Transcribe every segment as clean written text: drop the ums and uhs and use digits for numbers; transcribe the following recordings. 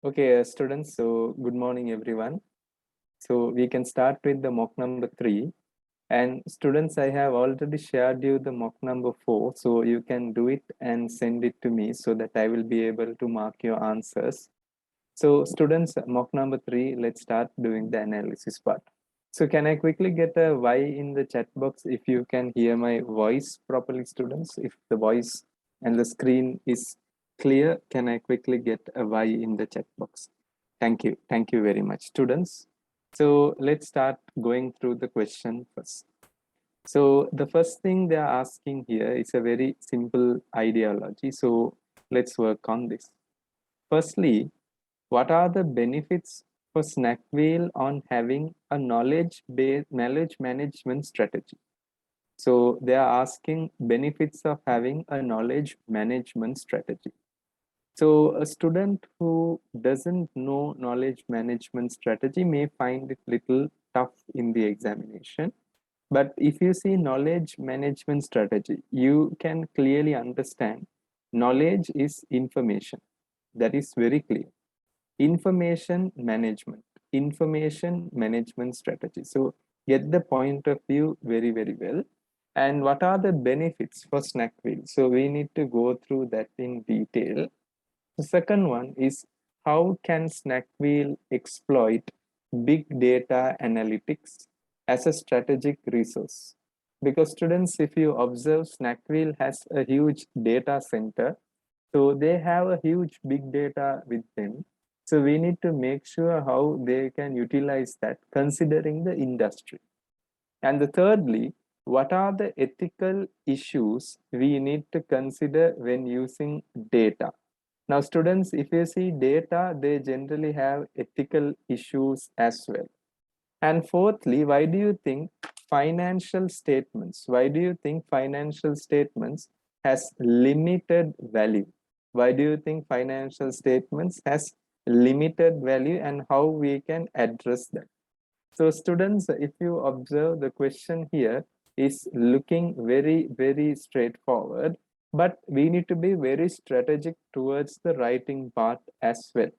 Okay, students, so good morning, everyone. So we can start with the mock number 3. And students, I have already shared you the mock number 4, so you can do it and send it to me so that I will be able to mark your answers. So students, mock number 3, let's start doing the analysis part. So can I quickly get a Y in the chat box if you can hear my voice properly, students? If the voice and the screen is clear, can I quickly get a Y in the chat box? Thank you. Thank you very much, students. So let's start going through the question first. So the first thing they are asking here is a very simple ideology. So let's work on this. Firstly, what are the benefits for Snackville on having a knowledge-based knowledge management strategy? So they are asking benefits of having a knowledge management strategy. So a student who doesn't know knowledge management strategy may find it little tough in the examination. But if you see knowledge management strategy, you can clearly understand knowledge is information. That is very clear. Information management strategy. So get the point of view very well. And what are the benefits for Snackville? So we need to go through that in detail. The second one is, how can Snackville exploit big data analytics as a strategic resource? Because students, if you observe, Snackville has a huge data center. So they have a huge big data with them. So we need to make sure how they can utilize that considering the industry. And the thirdly, what are the ethical issues we need to consider when using data? Now, students, if you see data, they generally have ethical issues as well. And fourthly, why do you think financial statements has limited value? Why do you think financial statements has limited value, and how we can address that? So students, if you observe, the question here is looking very straightforward, but we need to be very strategic towards the writing part as well.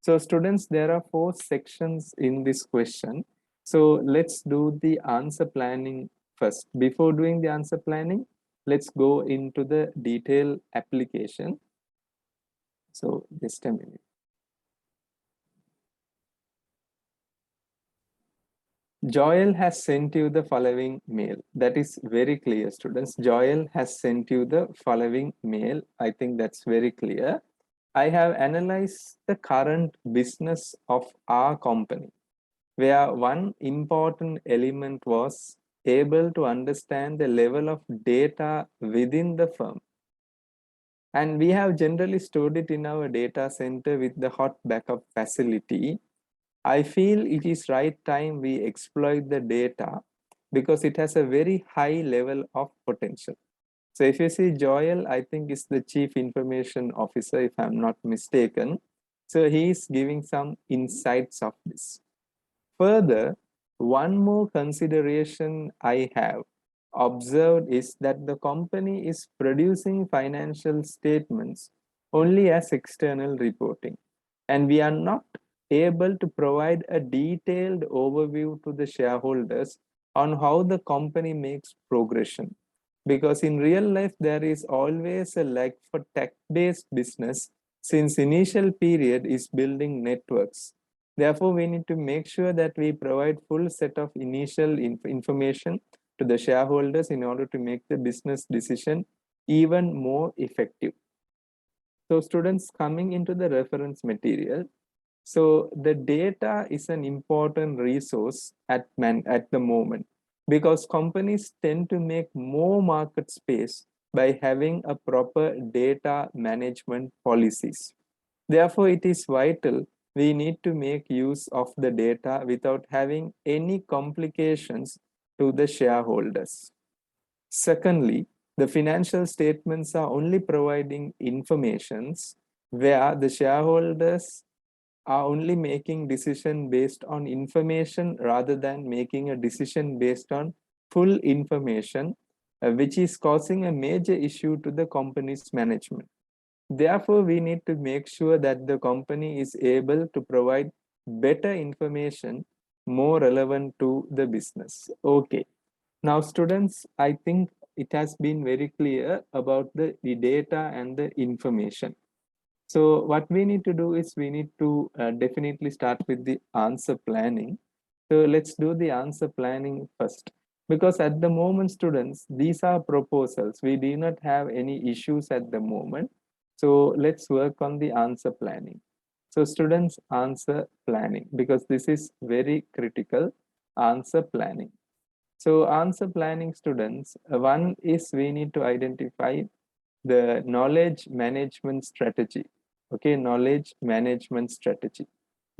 So students, there are 4 sections in this question. So let's do the answer planning first. Before doing the answer planning, let's go into the detailed application. So just a minute. Joel has sent you the following mail. That is very clear, students. Joel has sent you the following mail. I think that's very clear. I have analyzed the current business of our company, where one important element was able to understand the level of data within the firm. And we have generally stored it in our data center with the hot backup facility. I feel it is right time we exploit the data because it has a very high level of potential. So if you see Joel, I think is the chief information officer, if I'm not mistaken. So he is giving some insights of this. Further, one more consideration I have observed is that the company is producing financial statements only as external reporting, and we are not able to provide a detailed overview to the shareholders on how the company makes progression. Because in real life, there is always a lag for tech-based business, since initial period is building networks. Therefore, we need to make sure that we provide full set of initial information to the shareholders in order to make the business decision even more effective. So students, coming into the reference material, so the data is an important resource at the moment, because companies tend to make more market space by having a proper data management policies. Therefore, it is vital we need to make use of the data without having any complications to the shareholders. Secondly, the financial statements are only providing informations where the shareholders are only making decision based on information rather than making a decision based on full information, which is causing a major issue to the company's management. Therefore, we need to make sure that the company is able to provide better information more relevant to the business. Okay. Now, students, I think it has been very clear about the data and the information. So what we need to do is we need to definitely start with the answer planning. So let's do the answer planning first. Because at the moment, students, these are proposals. We do not have any issues at the moment. So let's work on the answer planning. So students, answer planning, because this is very critical, answer planning. So answer planning, students, one is we need to identify the knowledge management strategy. Okay, knowledge management strategy.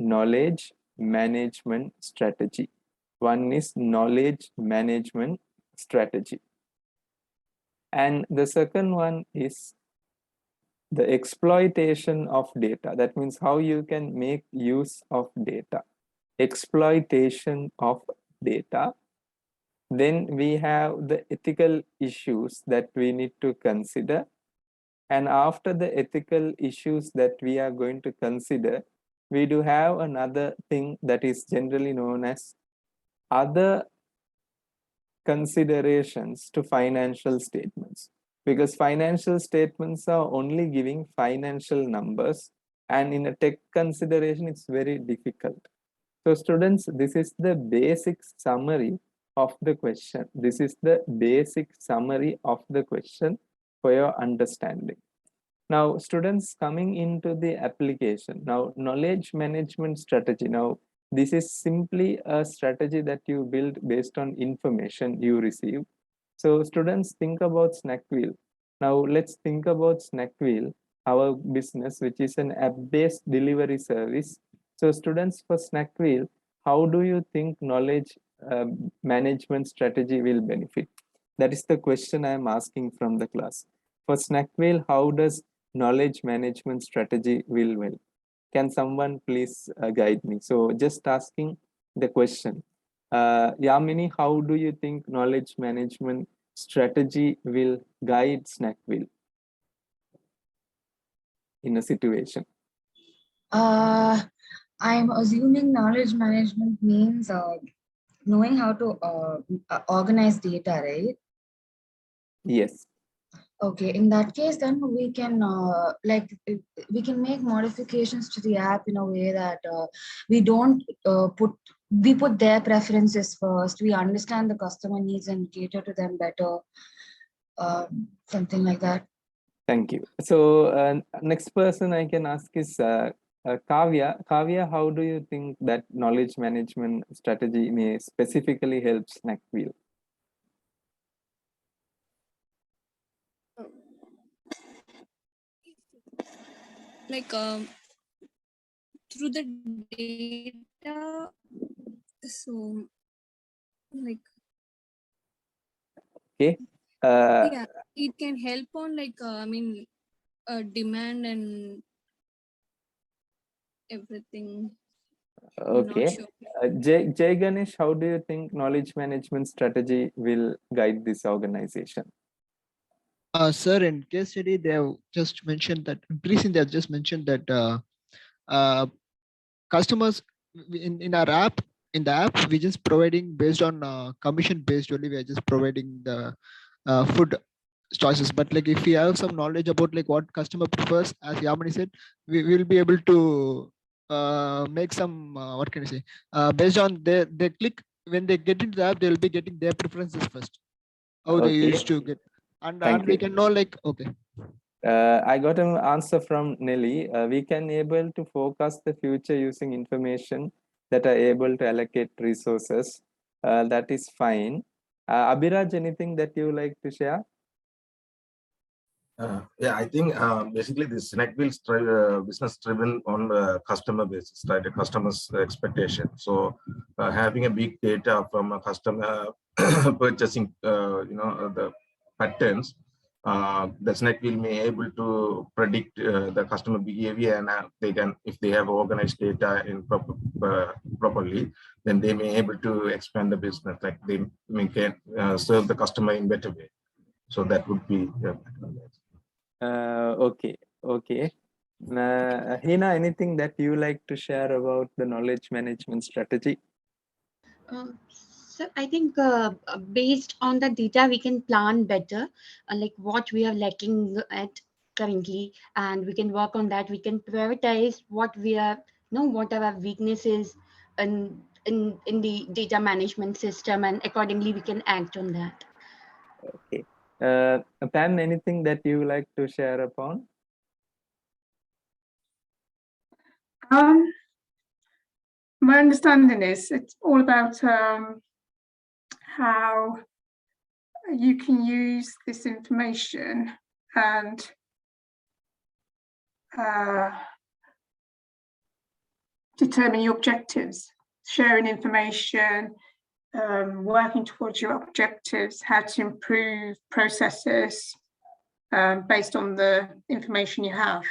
Knowledge management strategy. One is knowledge management strategy. And the second one is the exploitation of data. That means how you can make use of data. Exploitation of data. Then we have the ethical issues that we need to consider. And after the ethical issues that we are going to consider, we do have another thing that is generally known as other considerations to financial statements. Because financial statements are only giving financial numbers, and in a tech consideration, it's very difficult. So students, this is the basic summary of the question. This is the basic summary of the question for your understanding. Now, students, coming into the application. Now, knowledge management strategy. Now, this is simply a strategy that you build based on information you receive. So students, think about Snackville. Now, let's think about Snackville, our business, which is an app-based delivery service. So students, for Snackville, how do you think knowledge management strategy will benefit? That is the question I am asking from the class. For Snackville, how does knowledge management strategy will well? Can someone please guide me? So just asking the question. Yamini, how do you think knowledge management strategy will guide Snackville in a situation? I'm assuming knowledge management means knowing how to organize data, right? Yes. Okay, in that case, then we can we can make modifications to the app in a way that we don't put their preferences first. We understand the customer needs and cater to them better. Something like that. Thank you. So next person I can ask is Kavya. Kavya, how do you think that knowledge management strategy may specifically help Snackville? Like through the data, so like Okay. yeah, it can help on demand and everything. I'm not Okay. sure. Jay Ganesh, how do you think knowledge management strategy will guide this organization? Sir, in case study, they have just mentioned that, briefly, they have just mentioned that customers in our app, in the app, we're just providing based on commission based only. We are just providing the food choices. But like if we have some knowledge about like what customer prefers, as Yamani said, we will be able to make some what can I say? Based on they click when they get into the app, they will be getting their preferences first. How they Okay. used to get, and Thank we you. can know like okay. I got an answer from Nelly. We can able to forecast the future using information that are able to allocate resources. That is fine. Abhiraj, anything that you like to share? Yeah, I think basically this Snackville business driven on customer basis, right? The customer's expectation. So having a big data from a customer purchasing, the patterns, the Snackville may able to predict the customer behavior, and they can, if they have organized data in properly, then they may able to expand the business. Like they can serve the customer in better way. So that would be. Okay. Okay. Hina, anything that you like to share about the knowledge management strategy? So I think based on the data, we can plan better, like what we are lacking at currently, and we can work on that. We can prioritize what we are, what are our weaknesses in the data management system, and accordingly we can act on that. Okay. Pam, anything that you like to share upon? My understanding is it's all about how you can use this information and determine your objectives, sharing information, working towards your objectives, how to improve processes based on the information you have,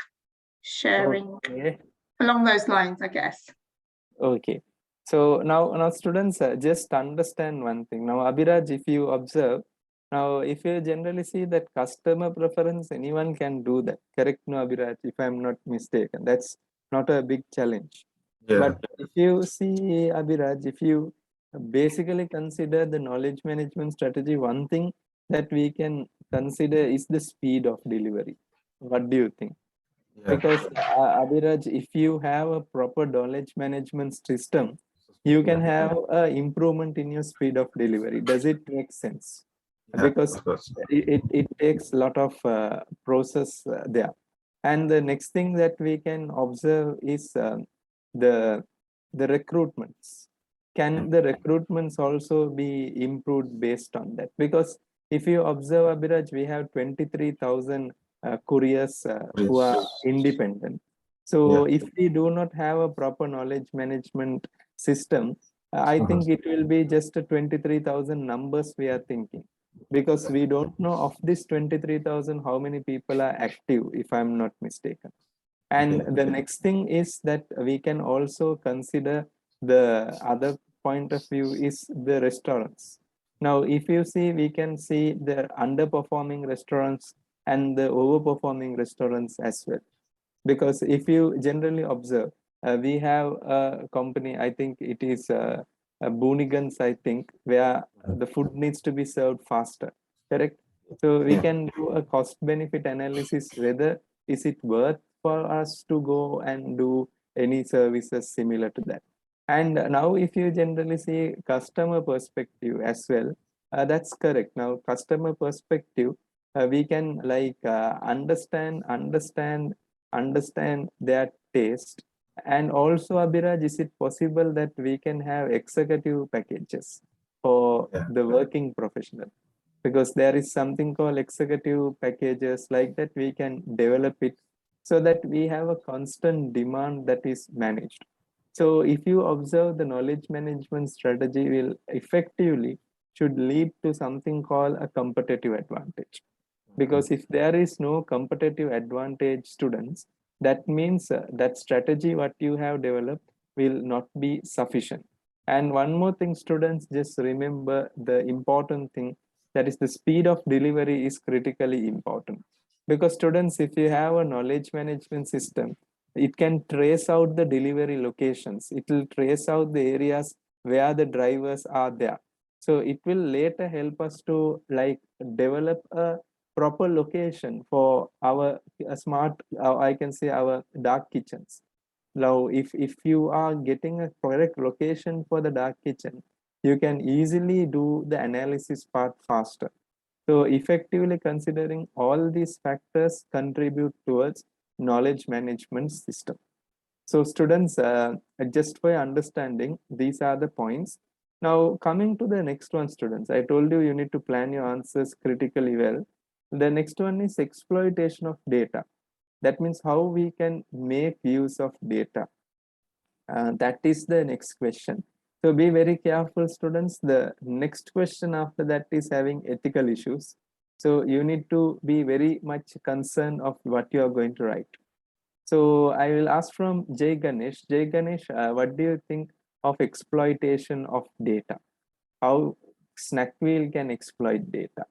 sharing Okay. along those lines, I guess. Okay. So now students, just understand one thing. Now, Abhiraj, if you observe, now if you generally see that customer preference, anyone can do that. Correct, no, Abhiraj, if I'm not mistaken. That's not a big challenge. Yeah. But if you see, Abhiraj, if you basically consider the knowledge management strategy, one thing that we can consider is the speed of delivery. What do you think? Yeah. Because Abhiraj, if you have a proper knowledge management system, you can have an improvement in your speed of delivery. Does it make sense? Yeah, Because of course. it takes a lot of process there. And the next thing that we can observe is the recruitments. Can the recruitments also be improved based on that? Because if you observe, Abhiraj, we have 23,000 couriers who are independent. So if we do not have a proper knowledge management system, I think it will be just a 23,000 numbers we are thinking, because we don't know of this 23,000 how many people are active, if I'm not mistaken. And the next thing is that we can also consider the other point of view is the restaurants. Now, if you see, we can see the underperforming restaurants and the overperforming restaurants as well. Because if you generally observe, we have a company, I think it is Boonigans, I think, where the food needs to be served faster, correct? So we can do a cost benefit analysis, whether is it worth for us to go and do any services similar to that. And now if you generally see customer perspective as well, that's correct. Now customer perspective, we can like understand their taste. And also, Abhiraj, is it possible that we can have executive packages for the working professional? Because there is something called executive packages like that, we can develop it so that we have a constant demand that is managed. So if you observe, the knowledge management strategy will effectively should lead to something called a competitive advantage. Because if there is no competitive advantage, students, that means that strategy what you have developed will not be sufficient. And one more thing, students, just remember the important thing, that is the speed of delivery is critically important. Because students, if you have a knowledge management system, it can trace out the delivery locations, it will trace out the areas where the drivers are there. So it will later help us to like develop a proper location for our smart, I can say our dark kitchens. Now, if you are getting a correct location for the dark kitchen, you can easily do the analysis part faster. So effectively considering all these factors contribute towards knowledge management system. So students, just for understanding, these are the points. Now coming to the next one, students, I told you you need to plan your answers critically well. The next one is exploitation of data. That means how we can make use of data. That is the next question. So be very careful, students. The next question after that is having ethical issues. So you need to be very much concerned of what you are going to write. So I will ask from Jay Ganesh. Jay Ganesh, what do you think of exploitation of data? How Snackville can exploit data?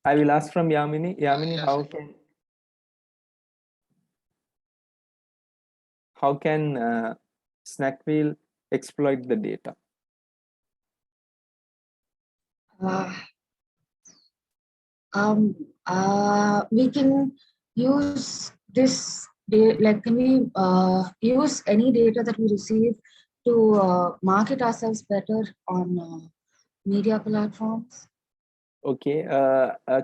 I will ask from Yamini. Yamini, how can Snack exploit the data? We can use this like can we use any data that we receive to market ourselves better on media platforms? Okay,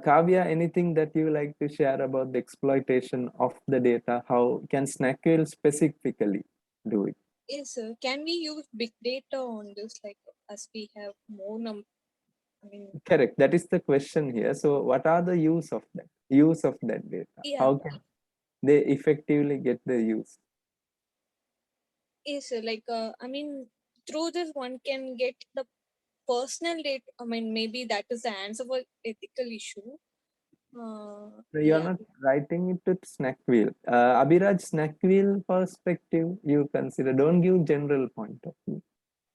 Kavya, anything that you like to share about the exploitation of the data? How can Snackville specifically do it? Yes, sir. Can we use big data on this, like as we have more Correct. That is the question here. So, what are the use of that? Use of that data? yeah. How can they effectively get the use? Yes, sir. Like through this one can get the personal data. Maybe that is the answer for ethical issue. So you're Yeah. not writing it with Snackville. Abhiraj, Snackville perspective you consider. Don't give general point of view.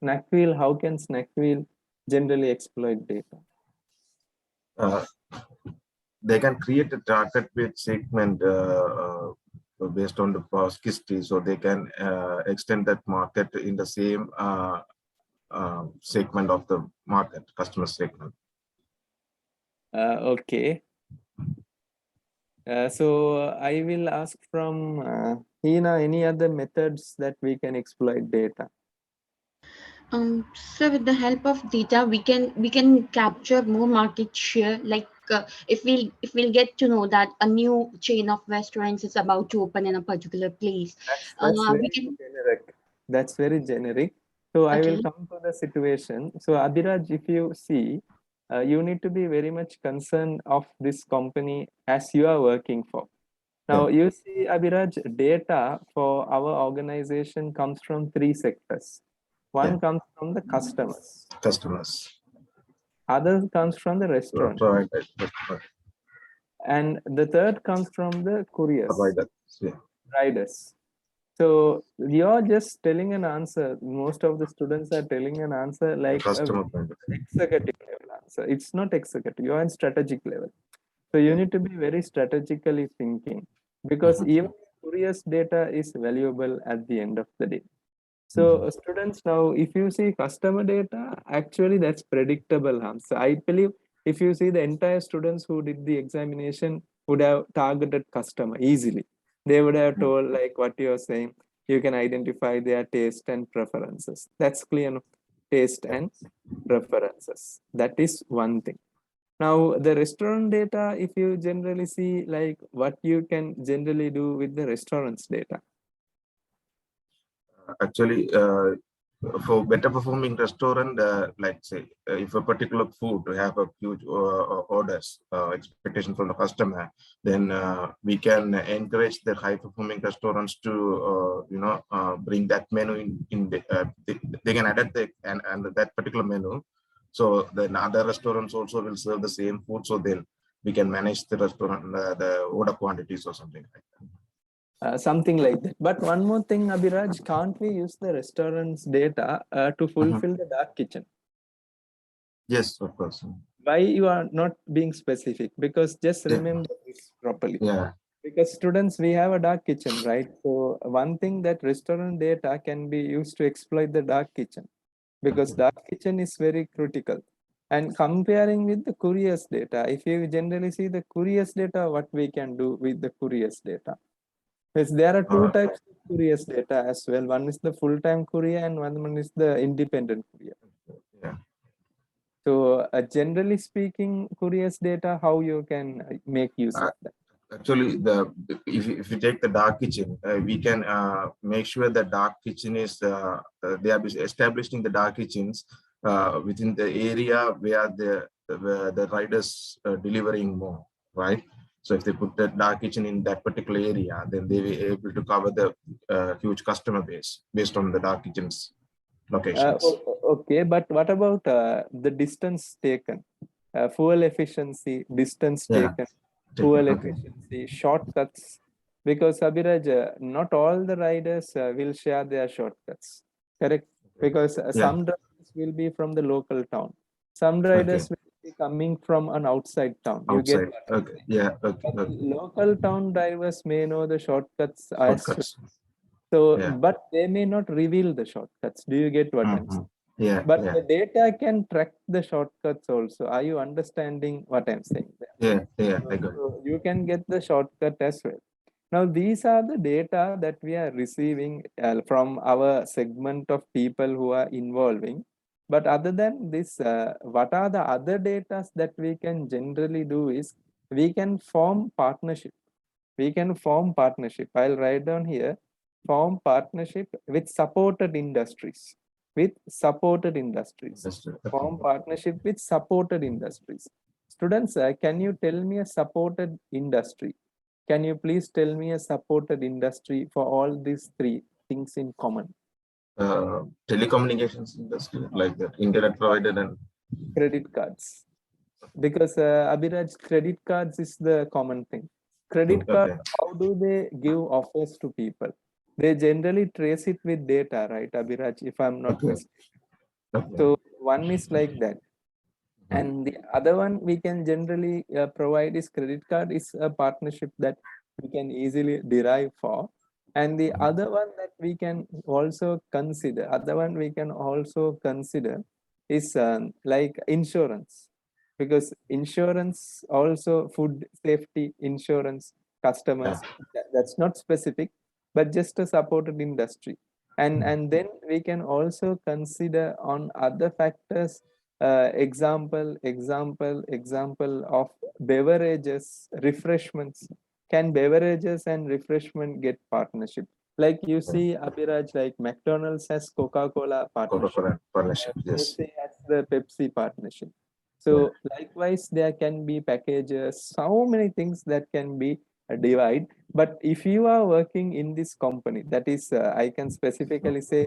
Snackville, how can Snackville generally exploit data? They can create a target based segment based on the past history, so they can extend that market in the same segment of the market, customer segment. Okay. So I will ask from Hina, any other methods that we can exploit data? So with the help of data, we can capture more market share. Like if we'll get to know that a new chain of restaurants is about to open in a particular place, That's we very can. generic. That's very generic. So I will Okay. come to the situation. So Abhiraj, if you see, you need to be very much concerned of this company as you are working for. Now you see, Abhiraj, data for our organization comes from three sectors. One comes from the customers. Other comes from the restaurant. And the third comes from the couriers, riders. So you're just telling an answer. Most of the students are telling an answer like executive level answer. It's not executive. You're on strategic level. So you need to be very strategically thinking, because even couriers data is valuable at the end of the day. So students, now if you see customer data, actually that's predictable harm. So I believe if you see the entire students who did the examination would have targeted customer easily. They would have told like what you're saying, you can identify their taste and preferences. That's clear, no? Taste and preferences. That is one thing. Now the restaurant data, if you generally see like what you can generally do with the restaurants data. Actually, for better performing restaurant, like say, if a particular food have a huge orders expectation from the customer, then we can encourage the high performing restaurants to bring that menu in they can adapt and that particular menu. So then other restaurants also will serve the same food. So then we can manage the restaurant the order quantities or something like that. Something like that. But one more thing, Abhiraj, can't we use the restaurant's data to fulfill the dark kitchen? Yes, of course. Why you are not being specific? Because just remember this properly. Yeah. Because students, we have a dark kitchen, right? So one thing that restaurant data can be used to exploit the dark kitchen, because dark kitchen is very critical. And comparing with the couriers data, if you generally see the couriers data, what we can do with the couriers data. Yes, there are two types of couriers data as well. One is the full-time courier and one is the independent courier. Yeah. So generally speaking, couriers data, how you can make use of that? Actually, if you take the dark kitchen, we can make sure that dark kitchen is they are establishing the dark kitchens within the area where the riders delivering more, right? So if they put the dark kitchen in that particular area, then they will be able to cover the huge customer base based on the dark kitchens locations. Okay, but what about the distance taken? Fuel efficiency, distance taken, fuel efficiency, shortcuts. Because Abhiraj, not all the riders will share their shortcuts, correct? Because some drivers will be from the local town. Some riders will coming from an outside town. You get Outside. Okay. Yeah. Okay. but Okay. local town drivers may know the shortcuts as well. Shortcuts. So, Yeah. but they may not reveal the shortcuts. Do you get what I'm Mhm. saying? Yeah. But Yeah. the data can track the shortcuts also. Are you understanding what I'm saying there? Yeah. Yeah. I got it. So you can get the shortcut as well. Now, these are the data that we are receiving from our segment of people who are involving. But other than this, what are the other data that we can generally do is we can form partnership. We can form partnership. I'll write down here, form partnership with supported industries. With supported industries. Understood. Form Okay. partnership with supported industries. Students, can you tell me a supported industry? Can you please tell me a supported industry for all these three things in common? Telecommunications industry, like that, internet provider and Credit cards. Because Abhiraj, credit cards is the common thing. Credit card, okay. how do they give offers to people? They generally trace it with data, right, Abhiraj, if I'm not Okay. mistaken. Okay. So one is like that. Mhm. And the other one we can generally provide is credit card is a partnership that we can easily derive for. And the other one that we can also consider, is like insurance, because insurance also food safety insurance customers, that's not specific, but just a supported industry. And then we can also consider on other factors, example of beverages, refreshments. Can beverages and refreshment get partnership? Like you see, Abhiraj, like McDonald's has Coca-Cola partnership. Coca-Cola partnership. Yes. KFC has the Pepsi partnership. Yeah. So likewise, there can be packages, so many things that can be divide. But if you are working in this company, that is, I can specifically say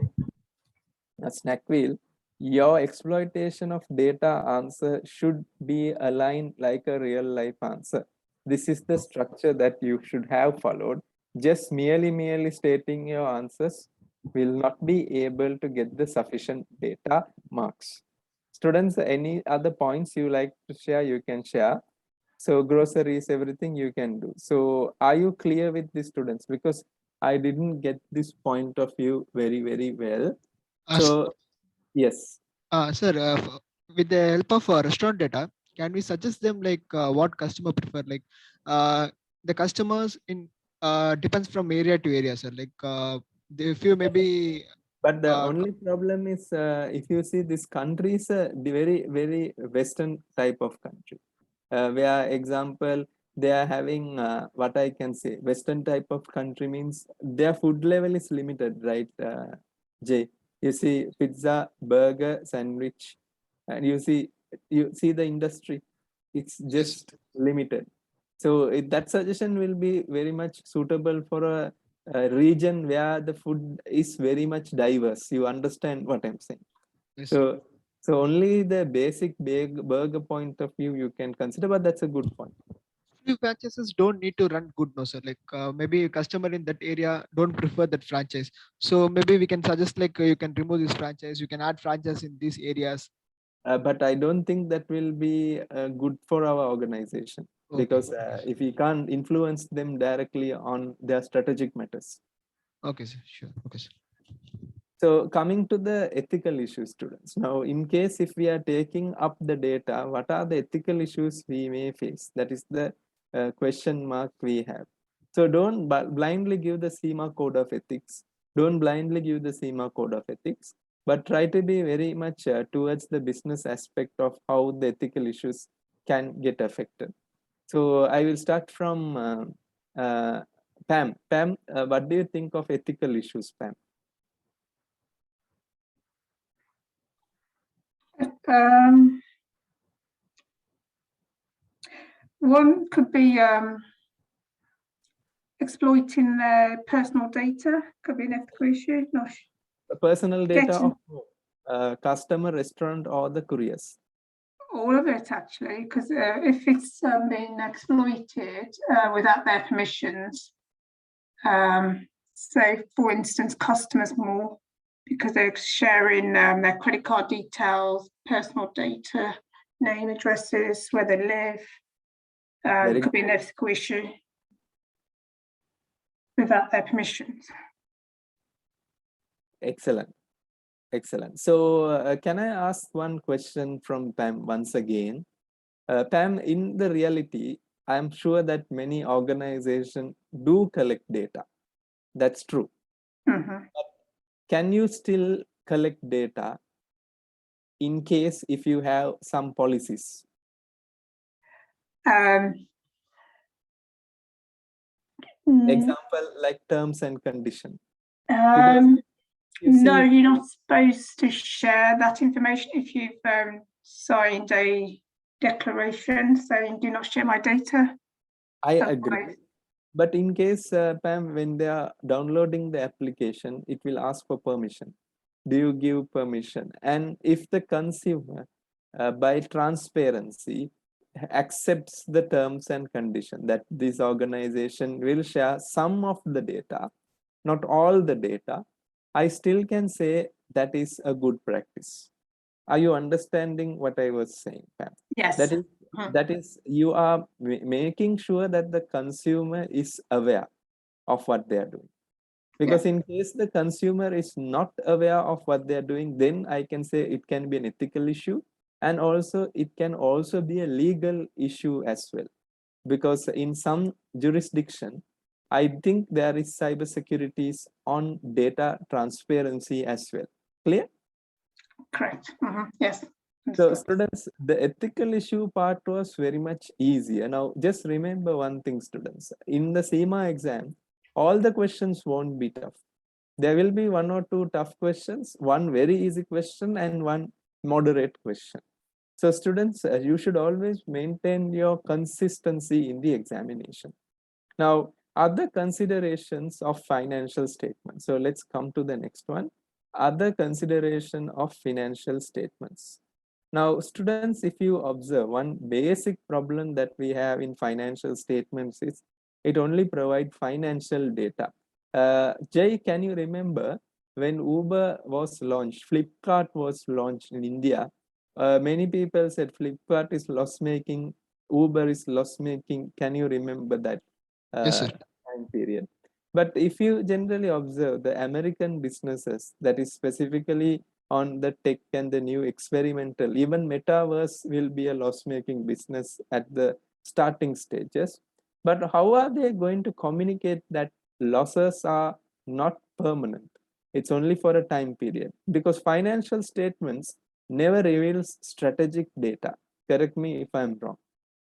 a Snak wheel, your exploitation of data answer should be aligned like a real life answer. This is the structure that you should have followed. Just merely stating your answers will not be able to get the sufficient data marks. Students, any other points you like to share, you can share. So groceries, everything you can do. So are you clear with the students? Because I didn't get this point of view very well. So yes. Sir, with the help of restaurant data, can we suggest them like what customer prefer? Like the customers in depends from area to area, sir. Like if you maybe But the only problem is if you see this country is a very Western type of country. Where example, they are having what I can say, Western type of country means their food level is limited, right, Jay? You see pizza, burger, sandwich, and you see the industry, it's yes, just limited. So that suggestion will be very much suitable for a region where the food is very much diverse. You understand what I'm saying? yes. So only the basic burger point of view you can consider, but that's a good point. Few franchises don't need to run good, no, sir. Like maybe a customer in that area don't prefer that franchise. So maybe we can suggest like you can remove this franchise, you can add franchise in these areas. But I don't think that will be good for our organization, Okay. because if we can't influence them directly on their strategic matters. Okay, sir. Sure. Okay, sir. So coming to the ethical issues, students. Now, in case if we are taking up the data, what are the ethical issues we may face? That is the question mark we have. So don't blindly give the CIMA code of ethics. Don't blindly give the CIMA code of ethics, but try to be very much towards the business aspect of how the ethical issues can get affected. So I will start from Pam. Pam, what do you think of ethical issues, Pam? One could be exploiting their personal data, could be an ethical issue. Not Personal data getting of customer, restaurant, or the couriers. all of it actually, because if it's being exploited without their permissions, say for instance customers more because they're sharing their credit card details, personal data, name, addresses, where they live. Very Could be an ethical issue without their permissions. Excellent. Excellent. So can I ask one question from Pam once again? Pam, in the reality, I'm sure that many organizations do collect data. That's true. Mhm. But can you still collect data in case if you have some policies? Example like terms and condition. No, you're not supposed to share that information if you've signed a declaration saying do not share my data. I agree. But in case, Pam, when they are downloading the application, it will ask for permission. Do you give permission? And if the consumer, by transparency, accepts the terms and condition that this organization will share some of the data, not all the data, I still can say that is a good practice. Are you understanding what I was saying, Pam? Yes. That is you are making sure that the consumer is aware of what they are doing. Because in case the consumer is not aware of what they are doing, then I can say it can be an ethical issue, and also it can also be a legal issue as well. Because in some jurisdiction, I think there is cybersecurities on data transparency as well. Clear? Correct. Yes. So students, the ethical issue part was very much easier. Now, just remember one thing, students. In the CIMA exam, all the questions won't be tough. There will be one or two tough questions, one very easy question, and one moderate question. So students, you should always maintain your consistency in the examination. Now, other considerations of financial statements. So let's come to the next one. Other consideration of financial statements. Now, students, if you observe, one basic problem that we have in financial statements is it only provides financial data. Jay, can you remember when Uber was launched, Flipkart was launched in India? Many people said Flipkart is loss making, Uber is loss making. Can you remember that Yes, sir. time period? But if you generally observe the American businesses, that is specifically on the tech and the new experimental, even metaverse will be a loss-making business at the starting stages. But how are they going to communicate that losses are not permanent? It's only for a time period, because financial statements never reveals strategic data. Correct me if I'm wrong.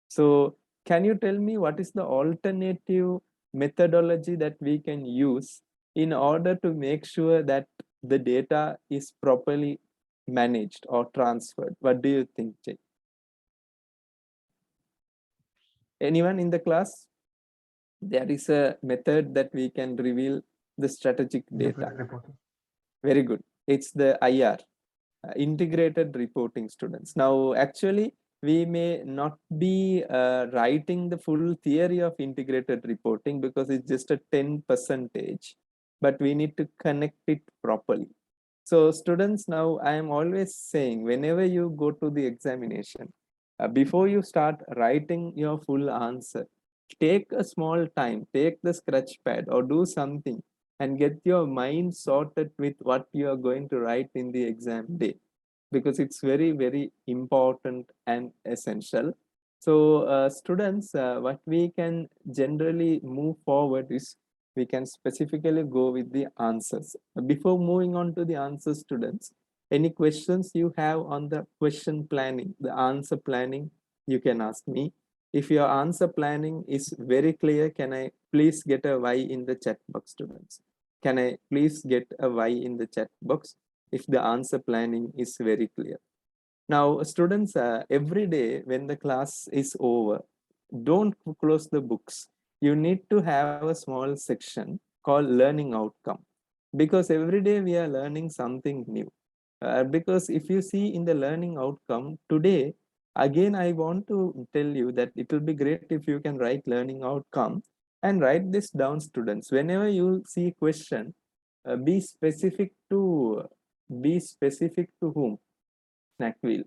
So can you tell me what is the alternative methodology that we can use in order to make sure that the data is properly managed or transferred? What do you think, Jay? Anyone in the class? There is a method that we can reveal the strategic data. Very good. It's the IR, integrated reporting, students. Now, actually, we may not be writing the full theory of integrated reporting because it's just a 10%, but we need to connect it properly. So students, now I am always saying, whenever you go to the examination, before you start writing your full answer, take a small time, take the scratch pad or do something and get your mind sorted with what you are going to write in the exam day, because it's very, very important and essential. So students, what we can generally move forward is we can specifically go with the answers. Before moving on to the answers, students, any questions you have on the question planning, the answer planning, you can ask me. If your answer planning is very clear, can I please get a Y in the chat box, students? Can I please get a Y in the chat box if the answer planning is very clear? Now, students, every day when the class is over, don't close the books. You need to have a small section called learning outcome, because every day we are learning something new. Because if you see in the learning outcome today, again, I want to tell you that it will be great if you can write learning outcome and write this down, students. Whenever you see question, be specific to whom? Snack wheel.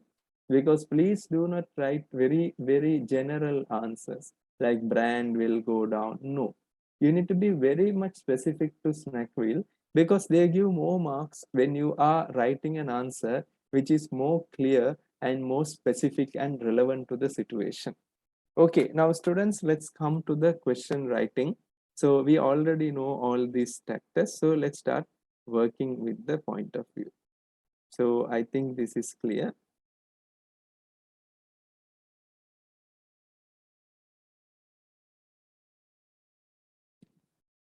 because please do not write very general answers like brand will go down. No, you need to be very much specific to snack wheel, because they give more marks when you are writing an answer which is more clear and more specific and relevant to the situation. Okay, now students, let's come to the question writing. So we already know all these tactics, so let's start working with the point of view. So I think this is clear.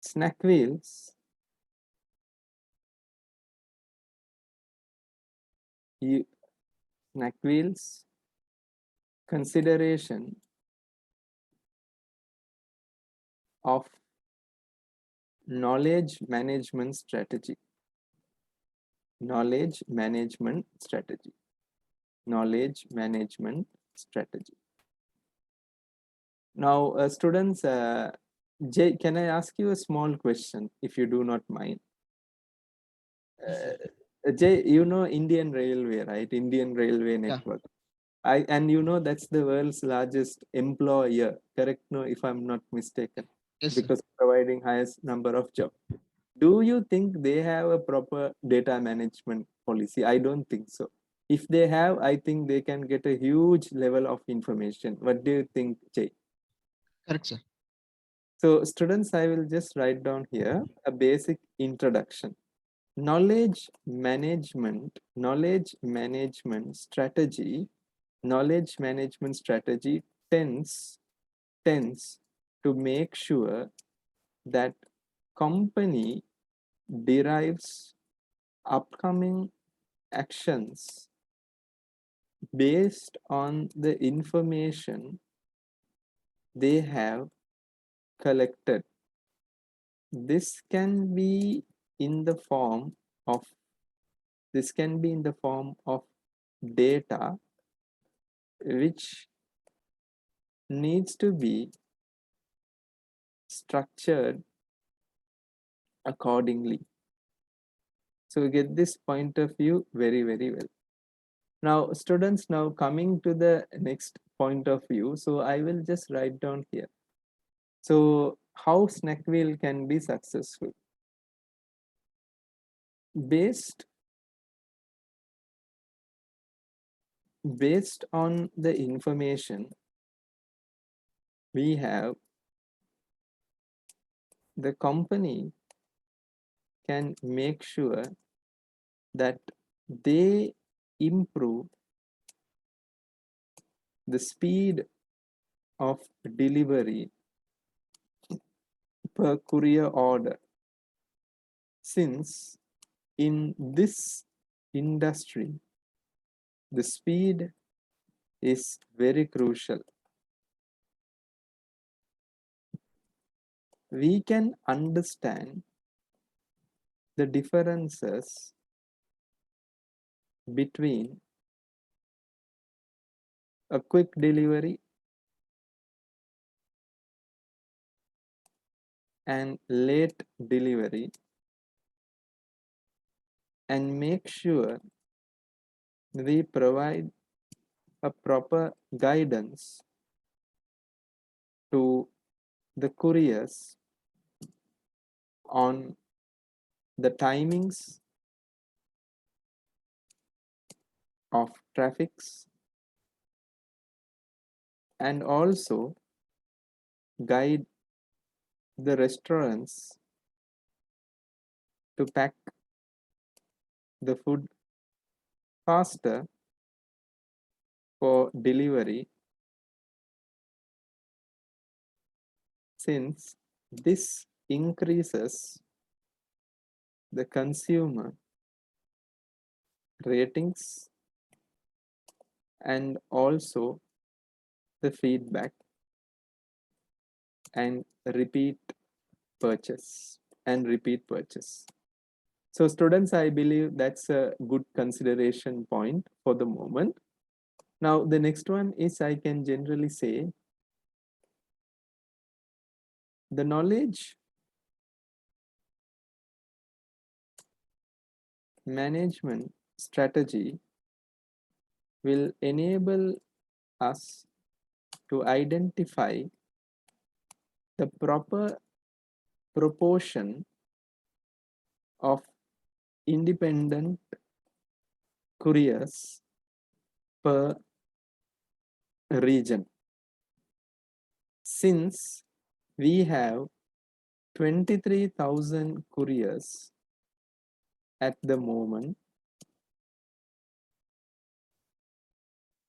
Snack wheels, snack wheels consideration of knowledge management strategy. Knowledge management strategy. Knowledge management strategy. Now, students, Jay, can I ask you a small question, if you do not mind? Jay, you know Indian Railway, right? Indian Railway Network. And you know that's the world's largest employer, correct? No, if I'm not mistaken, Yes, sir. because providing highest number of jobs. Do you think they have a proper data management policy? I don't think so. If they have, I think they can get a huge level of information. What do you think, Jay? Correct, sir. So students, I will just write down here a basic introduction. Knowledge management strategy, knowledge management strategy tends to make sure that company derives upcoming actions based on the information they have collected. This can be in the form of data which needs to be structured accordingly. So get this point of view very well. Now students, now coming to the next point of view, so I will just write down here. So how snack wheel can be successful? Based on the information we have, the company can make sure that they improve the speed of delivery per courier order. Since in this industry, the speed is very crucial. We can understand the differences between a quick delivery and late delivery and make sure we provide a proper guidance to the couriers on the timings of traffics and also guide the restaurants to pack the food faster for delivery, since this increases the consumer ratings and also the feedback and repeat purchase. So students, I believe that's a good consideration point for the moment. Now the next one is, I can generally say, the knowledge management strategy will enable us to identify the proper proportion of independent couriers per region. Since we have 23,000 couriers at the moment,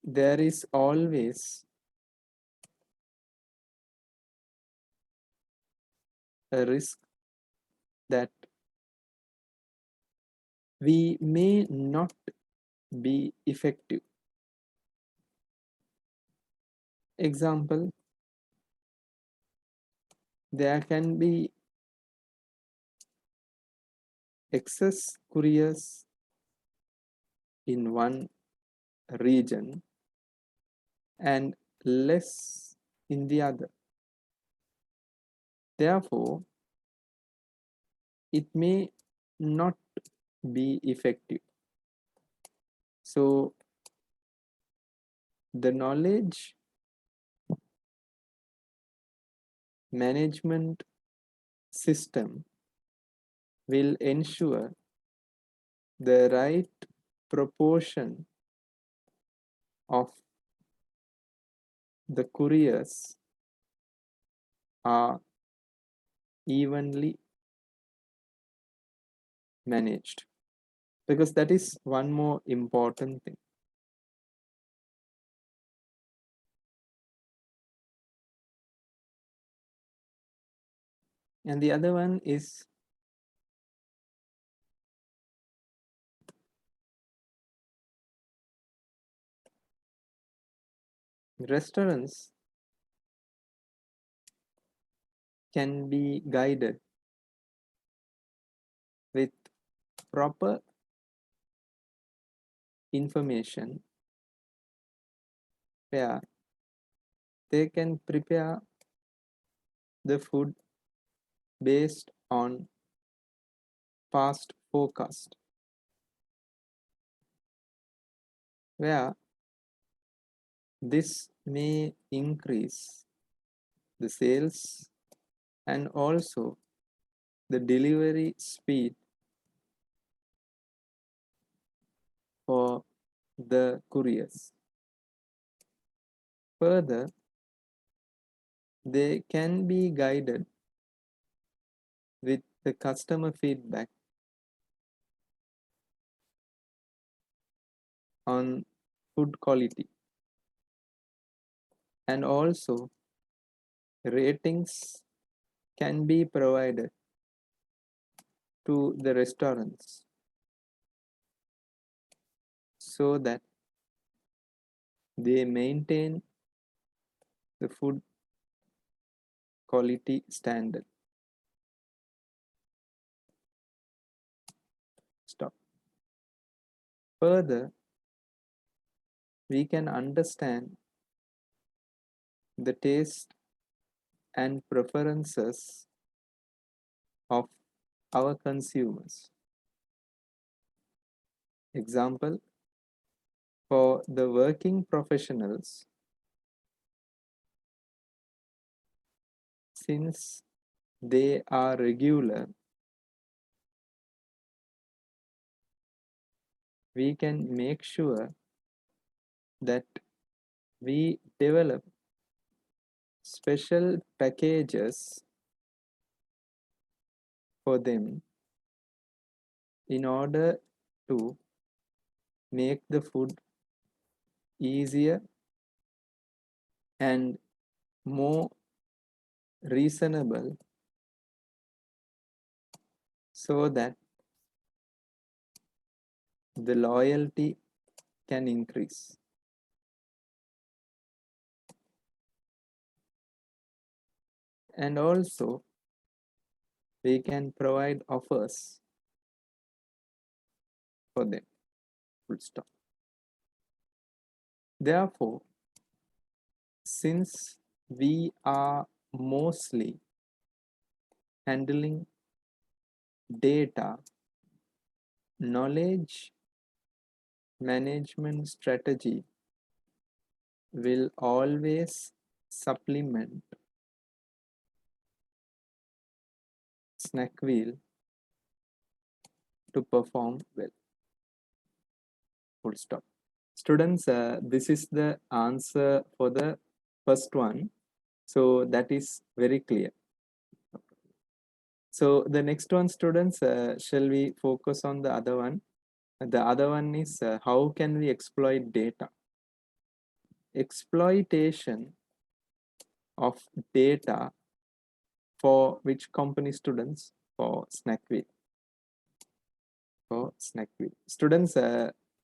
there is always a risk that we may not be effective. Example, there can be excess couriers in one region and less in the other. Therefore, it may not be effective. So, the knowledge management system will ensure the right proportion of the couriers are evenly managed, because that is one more important thing. And the other one is restaurants can be guided with proper information where they can prepare the food based on past forecast, where this may increase the sales and also the delivery speed for the couriers. Further, they can be guided with the customer feedback on food quality, and also ratings can be provided to the restaurants so that they maintain the food quality standard. Stop. Further, we can understand the taste and preferences of our consumers. Example, for the working professionals, since they are regular, we can make sure that we develop special packages for them in order to make the food easier and more reasonable, so that the loyalty can increase. And also, we can provide offers for them. Full stop. Therefore, since we are mostly handling data, knowledge management strategy will always supplement Snak wheel to perform well. Full stop. Students, this is the answer for the first one. So that is very clear. So the next one, students, shall we focus on the other one? The other one is how can we exploit data? Exploitation of data for which company, students? For Snackville. For Snackville. Students,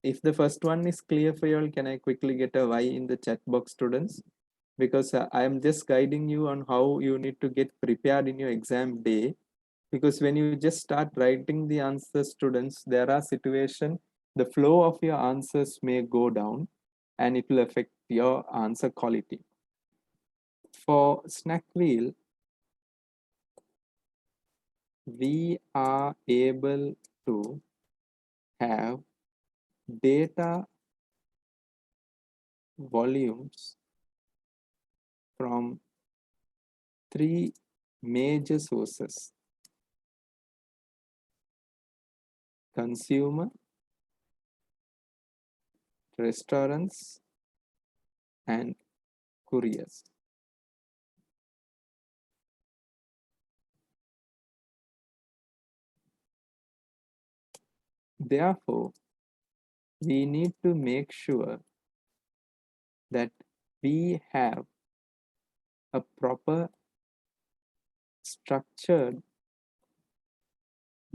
if the first one is clear for you all, can I quickly get a Y in the chat box, students? Because I am just guiding you on how you need to get prepared in your exam day. Because when you just start writing the answers, students, there are situations, the flow of your answers may go down and it will affect your answer quality. For Snack wheel, we are able to have data volumes from 3 major sources: consumer, restaurants, and couriers. Therefore, we need to make sure that we have a proper structured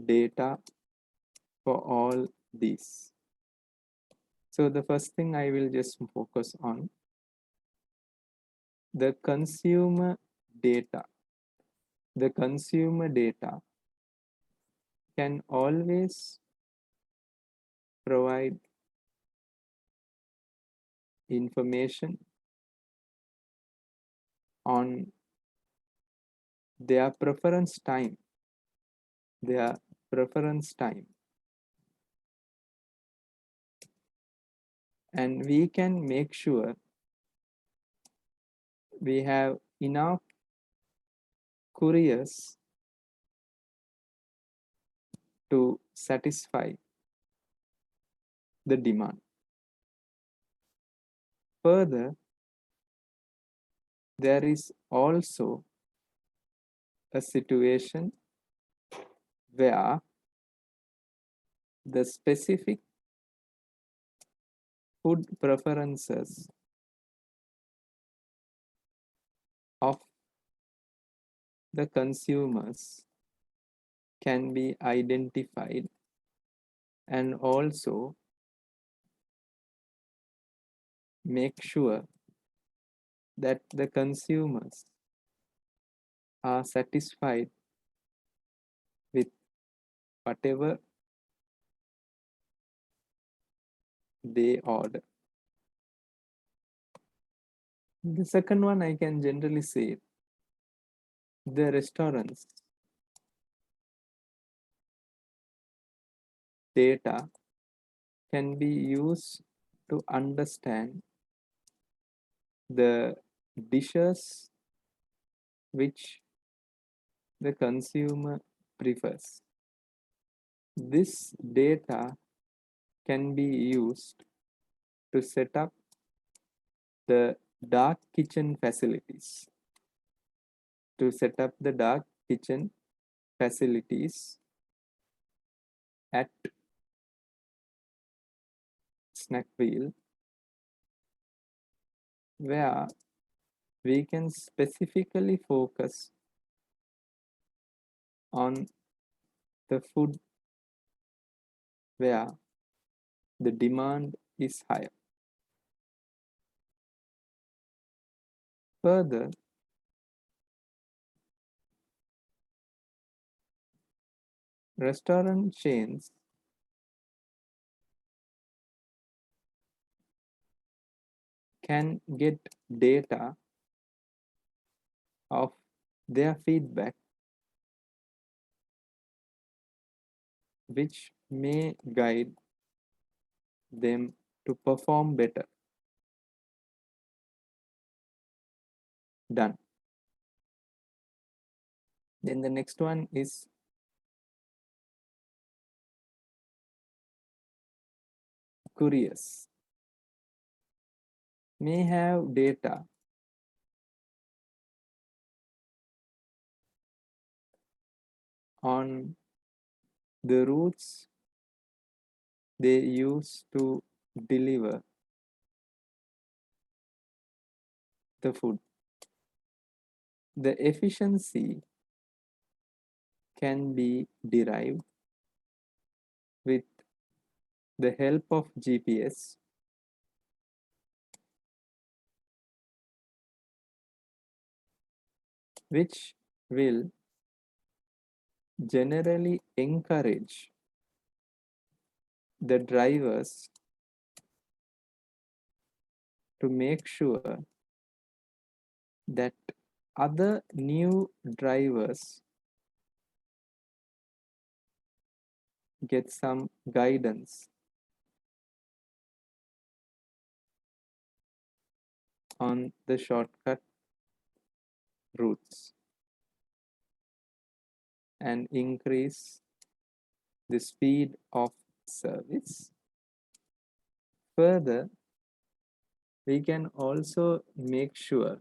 data for all these. So the first thing I will just focus on the consumer data. The consumer data can always provide information on their preference time, and we can make sure we have enough couriers to satisfy the demand. Further, there is also a situation where the specific food preferences of the consumers can be identified, and also make sure that the consumers are satisfied with whatever they order. The second one, I can generally say the restaurants data can be used to understand the dishes which the consumer prefers. This data can be used to set up the dark kitchen facilities. To set up the dark kitchen facilities at Snackville, where we can specifically focus on the food where the demand is higher. Further, restaurant chains can get data of their feedback, which may guide them to perform better. Done. Then the next one is couriers. May have data on the routes they use to deliver the food. The efficiency can be derived with the help of GPS, which will generally encourage the drivers to make sure that other new drivers get some guidance on the shortcut routes and increase the speed of service. Further, we can also make sure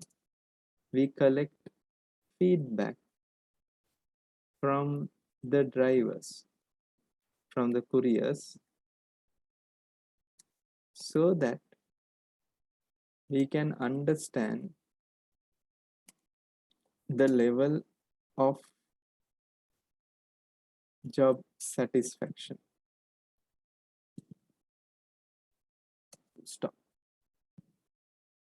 we collect feedback from the drivers, from the couriers, so that we can understand the level of job satisfaction. Stop.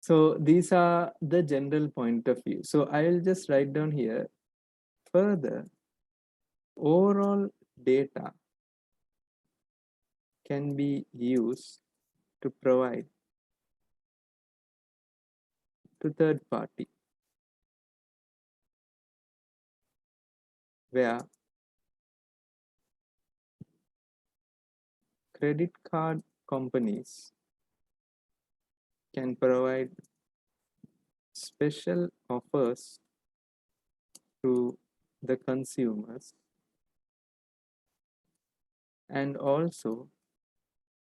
So these are the general point of view. So I'll just write down here. Further, overall data can be used to provide to third party, where credit card companies can provide special offers to the consumers and also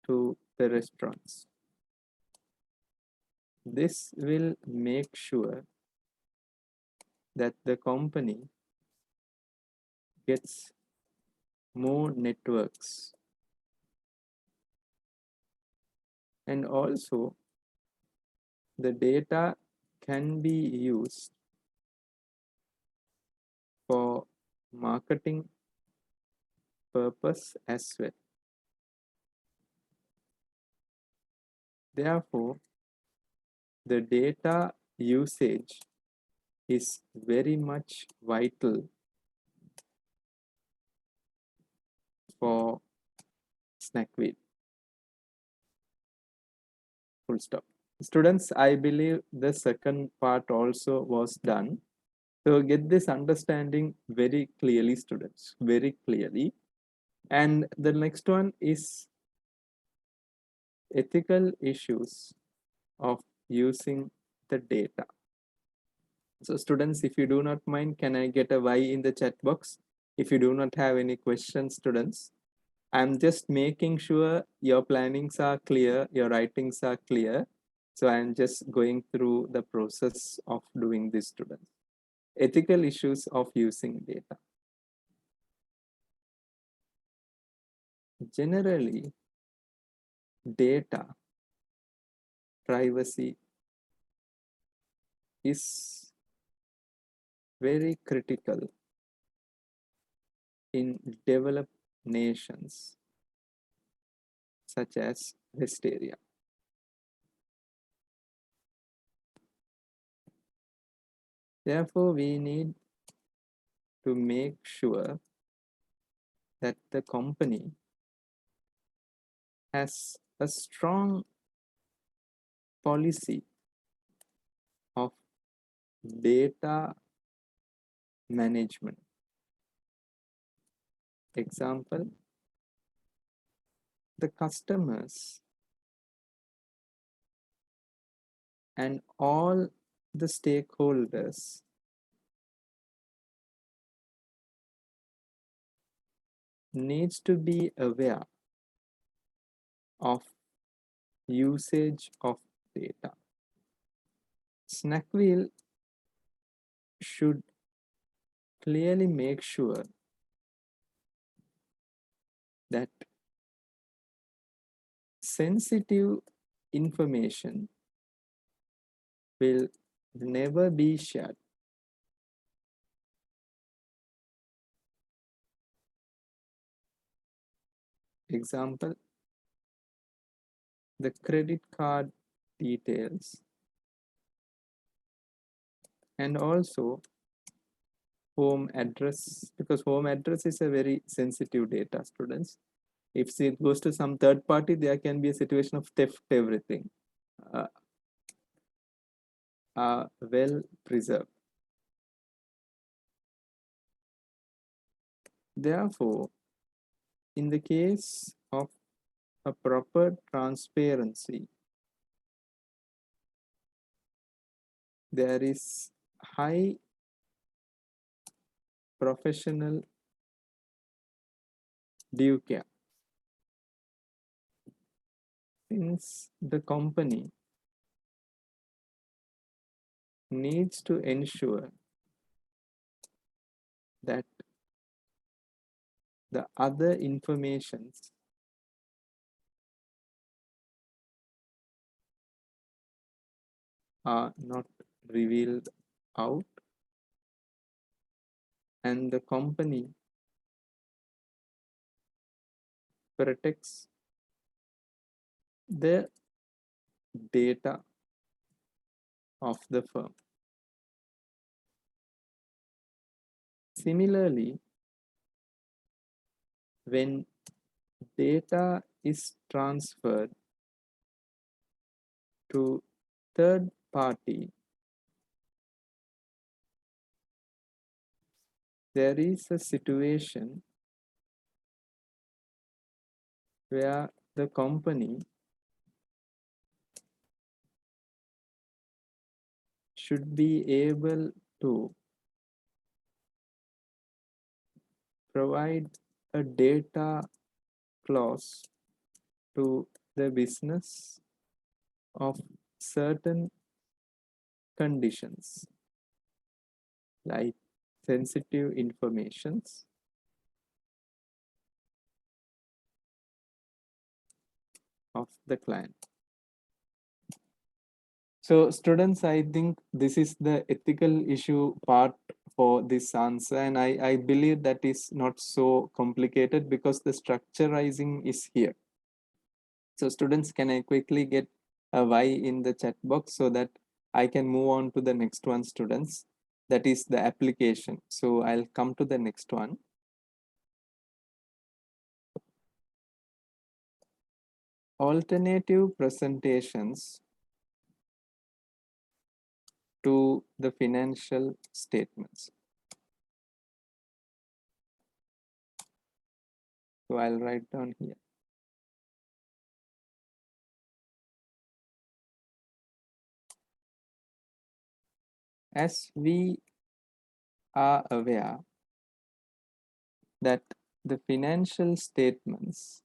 to the restaurants. This will make sure that the company gets more networks, and also the data can be used for marketing purpose as well. Therefore, the data usage is very much vital for Snackweed. Full stop. Students, I believe the second part also was done. So get this understanding very clearly, students, very clearly. And the next one is ethical issues of using the data. So students, if you do not mind, can I get a Y in the chat box? If you do not have any questions, students, I'm just making sure your plannings are clear, your writings are clear. So I'm just going through the process of doing this, students. Ethical issues of using data. Generally, data privacy is very critical in developed nations such as West area. Therefore, we need to make sure that the company has a strong policy of data management. Example, the customers and all the stakeholders needs to be aware of usage of data. Snak should clearly make sure that sensitive information will never be shared. Example, the credit card details and also home address, because home address is a very sensitive data, students. If it goes to some third party, there can be a situation of theft, everything. Are well preserved. Therefore, in the case of a proper transparency, there is high professional due care. Since the company needs to ensure that the other informations are not revealed out, and the company protects the data of the firm. Similarly, when data is transferred to third party, there is a situation where the company should be able to provide a data clause to the business of certain conditions like sensitive informations, of the client. So students, I think this is the ethical issue part for this answer, and I believe that is not so complicated because the structurizing is here. So students, can I quickly get a Y in the chat box so that I can move on to the next one, students? That is the application. So I'll come to the next one. Alternative presentations to the financial statements. So I'll write down here. As we are aware that the financial statements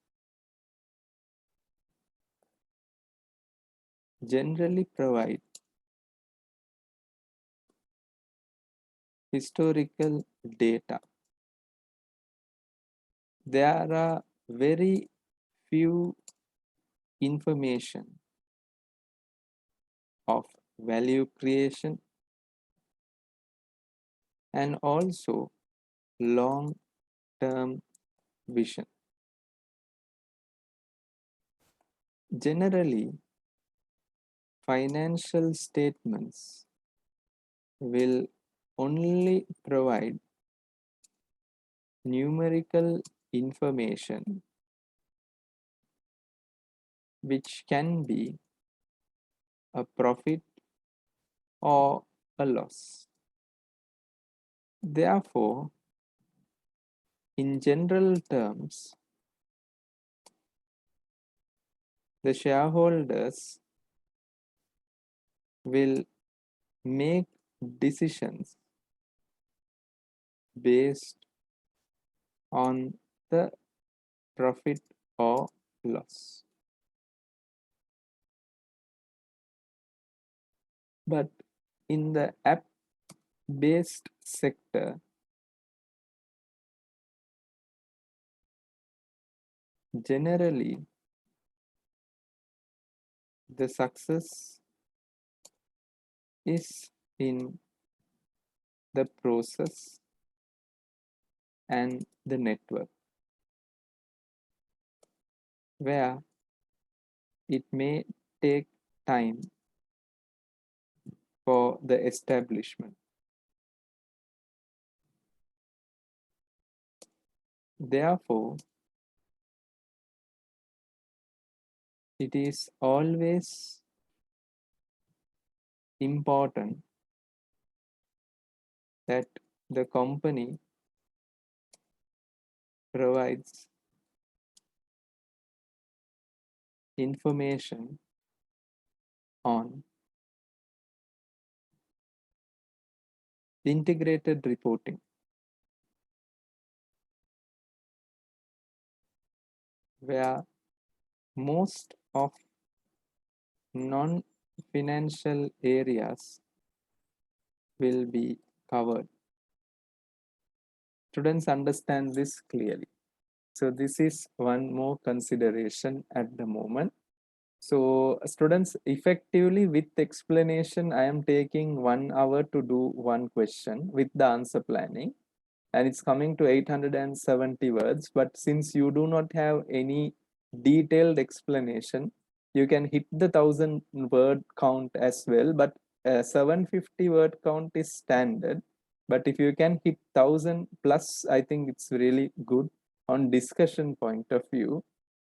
generally provide historical data. There are very few information of value creation and also long-term vision. Generally, financial statements will only provide numerical information which can be a profit or a loss. Therefore, in general terms, the shareholders will make decisions based on the profit or loss. But in the app-based sector, generally, the success is in the process and the network, where it may take time for the establishment. Therefore, it is always important that the company provides information on integrated reporting, where most of non-financial areas will be covered. Students understand this clearly. So this is one more consideration at the moment. So students, effectively with explanation, I am taking 1 hour to do one question with the answer planning, and it's coming to 870 words. But since you do not have any detailed explanation, you can hit the 1000-word count as well, but 750 word count is standard. But if you can hit 1000 plus, I think it's really good on discussion point of view.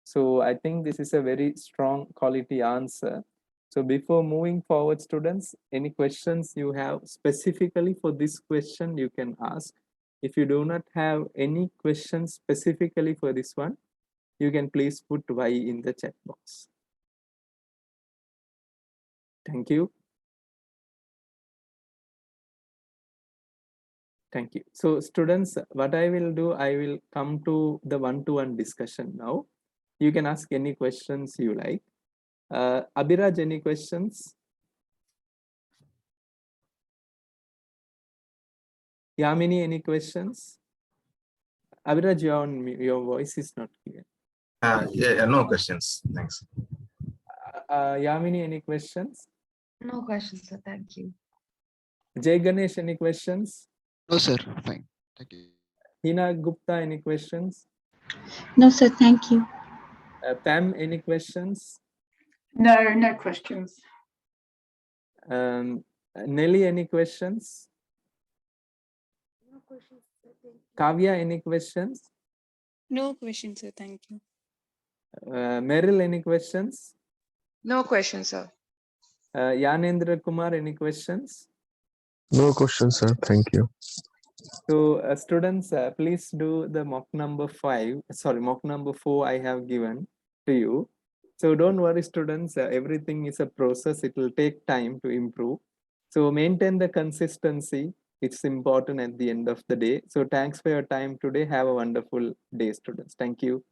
So I think this is a very strong quality answer. So before moving forward, students, any questions you have specifically for this question, you can ask. If you do not have any questions specifically for this one, you can please put Y in the chat box. Thank you. Thank you. So students, what I will do, I will come to the one-to-one discussion now. You can ask any questions you like. Abhiraj, any questions? Yamini, any questions? Abhiraj, your voice is not clear. Yeah, no questions. Thanks. Yamini, any questions? No questions, sir. Thank you. Jay Ganesh, any questions? No, sir. Fine. Thank you. Hina Gupta, any questions? No, sir. Thank you. Pam, any questions? No, no questions. Nelly, any questions? No questions, sir. Thank you. Kavya, any questions? No question, sir. Thank you. Meryl, any questions? No question, sir. Yanendra Kumar, any questions? No question, sir. Thank you. So students, please do the mock number 4 I have given to you. So don't worry, students, everything is a process. It will take time to improve. So maintain the consistency. It's important at the end of the day. So thanks for your time today. Have a wonderful day, students. Thank you.